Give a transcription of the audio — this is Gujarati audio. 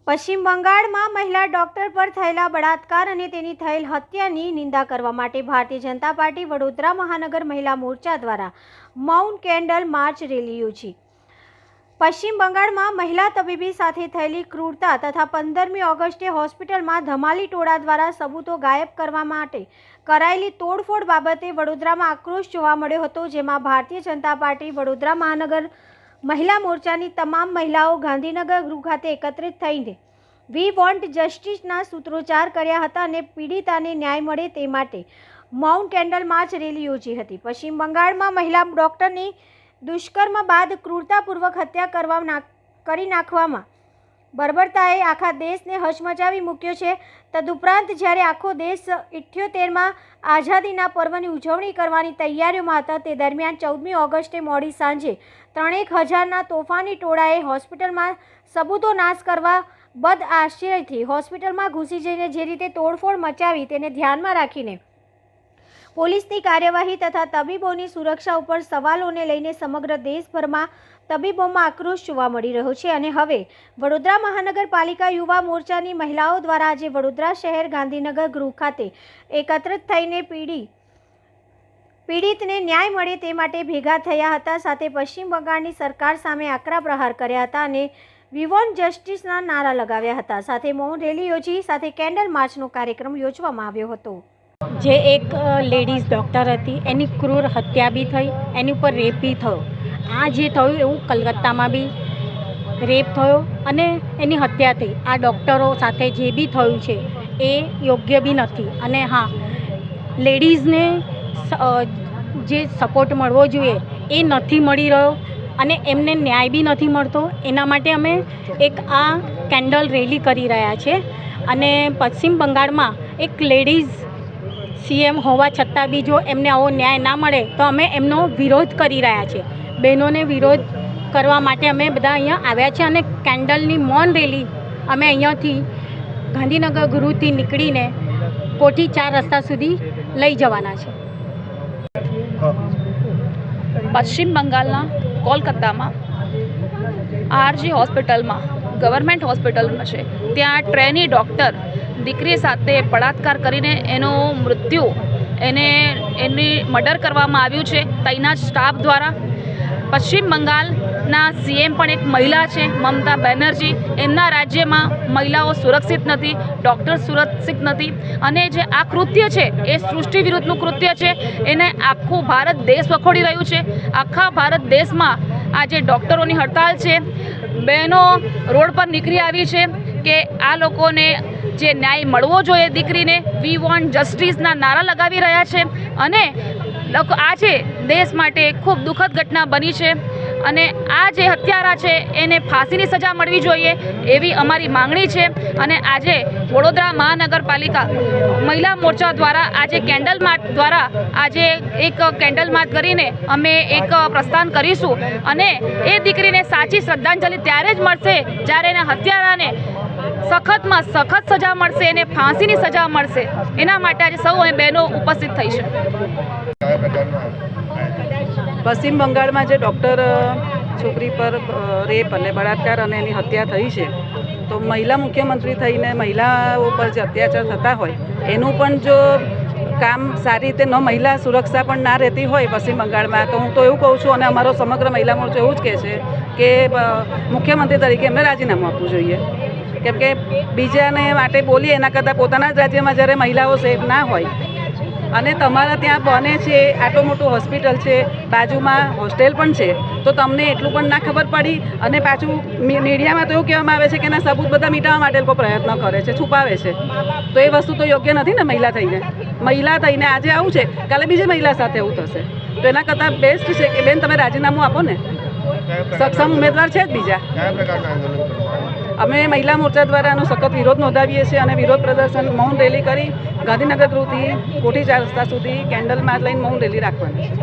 પશ્ચિમ બંગાળમાં મહિલા ડોક્ટર પર થયેલા બળાત્કાર અને તેની થયેલ હત્યાની નિંદા કરવા માટે ભારતીય જનતા પાર્ટી વડોદરા મહાનગર મહિલા મોરચા દ્વારા મૌન કેન્ડલ માર્ચ રેલી યોજી। પશ્ચિમ બંગાળમાં મહિલા તબીબી સાથે થયેલી ક્રૂરતા તથા 15મી ઓગસ્ટે હોસ્પિટલમાં ધમાલી ટોળા દ્વારા સબૂતો ગાયબ કરવા માટે કરાયેલી તોડફોડ બાબતે વડોદરામાં આક્રોશ જોવા મળ્યો હતો, જેમાં ભારતીય જનતા પાર્ટી વડોદરા મહાનગર મહિલા મોરચાની તમામ મહિલાઓ ગાંધીનગર ગૃહ ખાતે એકત્રિત થઈને વી વોન્ટ જસ્ટિસના સૂત્રોચ્ચાર કર્યા હતા અને પીડિતાને ન્યાય મળે તે માટે મૌન કેન્ડલ માર્ચ રેલી યોજી હતી। પશ્ચિમ બંગાળમાં મહિલા ડોક્ટરની દુષ્કર્મ બાદ ક્રૂરતાપૂર્વક હત્યા કરી નાખવામાં બર્બરતાએ આખા દેશને હચમચાવી મૂક્યો છે। તદુપરાંત જ્યારે આખો દેશ 78માં આઝાદીના પર્વની ઉજવણી કરવાની તૈયારીઓમાં હતા, તે દરમિયાન 14મી ઓગસ્ટે મોડી સાંજે 3000ના તોફાની ટોળાએ હોસ્પિટલમાં સબૂતો નાશ કરવા બદ આશ્ચર્યથી હોસ્પિટલમાં ઘૂસી જઈને જે રીતે તોડફોડ મચાવી તેને ધ્યાનમાં રાખીને પોલીસની કાર્યવાહી તથા તબીબોની સુરક્ષા ઉપર સવાલોને લઈને સમગ્ર દેશભરમાં તબીબોમાં આક્રોશ જોવા મળી રહ્યો છે। અને હવે વડોદરા મહાનગરપાલિકા યુવા મોરચાની મહિલાઓ દ્વારા આજે વડોદરા શહેર ગાંધીનગર ગૃહ ખાતે એકત્રિત થઈને પીડિતને ન્યાય મળે તે માટે ભેગા થયા હતા। સાથે પશ્ચિમ બંગાળની સરકાર સામે આકરા પ્રહાર કર્યા હતા અને વી વોન્ટ જસ્ટિસના નારા લગાવ્યા હતા। સાથે મૌન રેલી યોજી સાથે કેન્ડલ માર્ચનો કાર્યક્રમ યોજવામાં આવ્યો હતો। જે એક લેડીઝ ડૉક્ટર હતી એની ક્રૂર હત્યા બી થઈ, એની ઉપર રેપ બી થયો। આ જે થયું એવું કલકત્તામાં બી રેપ થયો અને એની હત્યા થઈ। આ ડૉક્ટરો સાથે જે બી થયું છે એ યોગ્ય બી નથી અને હા, લેડીઝને જે સપોર્ટ મળવો જોઈએ એ નથી મળી રહ્યો અને એમને ન્યાય બી નથી મળતો। એના માટે અમે એક આ કેન્ડલ રેલી કરી રહ્યા છે અને પશ્ચિમ બંગાળમાં એક લેડીઝ સીએમ હોવા છતાં બી જો એમને આવો ન્યાય ના મળે તો અમે એમનો વિરોધ કરી રહ્યા છીએ। બહેનોને વિરોધ કરવા માટે અમે બધા અહીંયા આવ્યા છે અને કેન્ડલની મૌન રેલી અમે અહીંયાથી ગાંધીનગર ગૃહથી નીકળીને કોઠી 4 રસ્તા સુધી લઈ જવાના છે। પશ્ચિમ બંગાળના કોલકાતામાં આરજી હોસ્પિટલમાં ગવર્મેન્ટ હોસ્પિટલમાં છે, ત્યાં ટ્રેની ડૉક્ટર દીકરી સાથે બળાત્કાર કરીને એનું મૃત્યુ એની મર્ડર કરવામાં આવ્યું છે તૈનાત સ્ટાફ દ્વારા। પશ્ચિમ બંગાળના સીએમ પણ એક મહિલા છે, મમતા બેનર્જી। એમના રાજ્યમાં મહિલાઓ સુરક્ષિત નથી, ડૉક્ટર સુરક્ષિત નથી અને જે આ કૃત્ય છે એ સૃષ્ટિ વિરુદ્ધનું કૃત્ય છે। એને આખું ભારત દેશ વખોડી રહ્યું છે। આખા ભારત દેશમાં આજે ડૉક્ટરોની હડતાલ છે, બહેનો રોડ પર નીકળી આવી છે કે આ લોકોને જે ન્યાય મળવો જોઈએ દીકરીને, વી વોન્ટ જસ્ટિસના નારા લગાવી રહ્યા છે અને લોકો આજે દેશ માટે ખૂબ દુઃખદ ઘટના બની છે અને આ જે હત્યારા છે એને ફાંસીની સજા મળવી જોઈએ એવી અમારી માંગણી છે। અને આજે વડોદરા મહાનગરપાલિકા મહિલા મોરચા દ્વારા આજે કેન્ડલ માર્ચ દ્વારા આજે એક કેન્ડલ માર્ચ કરીને અમે એક પ્રસ્થાન કરીશું અને એ દીકરીને સાચી શ્રદ્ધાંજલિ ત્યારે જ મળશે જ્યારે એના હત્યારાને સખતમાં સખત સજા મળશે, એને ફાંસીની સજા મળશે। એના માટે આજે સૌ બહેનો ઉપસ્થિત થઈ છે। પશ્ચિમ બંગાળમાં જે ડૉક્ટર છોકરી પર રેપ અને બળાત્કાર અને એની હત્યા થઈ છે, તો મહિલા મુખ્યમંત્રી થઈને મહિલાઓ પર જે અત્યાચાર થતા હોય એનું પણ જો કામ સારી રીતે ન, મહિલા સુરક્ષા પણ ના રહેતી હોય પશ્ચિમ બંગાળમાં, તો હું તો એવું કહું છું અને અમારો સમગ્ર મહિલા મોરચો એવું જ કહે છે કે મુખ્યમંત્રી તરીકે એમને રાજીનામું આપવું જોઈએ। કેમ કે બીજાને માટે બોલીએ એના કરતાં પોતાના જ રાજ્યમાં જ્યારે મહિલાઓ સેફ ના હોય અને તમારા ત્યાં બને છે, આટલું મોટું હોસ્પિટલ છે, બાજુમાં હોસ્ટેલ પણ છે, તો તમને એટલું પણ ના ખબર પડી અને પાછું મીડિયામાં તો એવું કહેવામાં આવે છે કે એના સબૂત બધા મીટાવવા માટે લોકો પ્રયત્ન કરે છે, છુપાવે છે, તો એ વસ્તુ તો યોગ્ય નથી ને। મહિલા થઈને આજે આવું છે, કાલે બીજી મહિલા સાથે એવું થશે, તો એના કરતાં બેસ્ટ છે કે બેન તમે રાજીનામું આપો ને, સક્ષમ ઉમેદવાર છે જ બીજા। અમે મહિલા મોરચા દ્વારા એનો સખત વિરોધ નોંધાવીએ છીએ અને વિરોધ પ્રદર્શન મૌન રેલી કરી ગાંધીનગર ગૃહથી કોઠી 4 રસ્તા સુધી કેન્ડલ માર્ચ લઈને મૌન રેલી રાખવાની છે।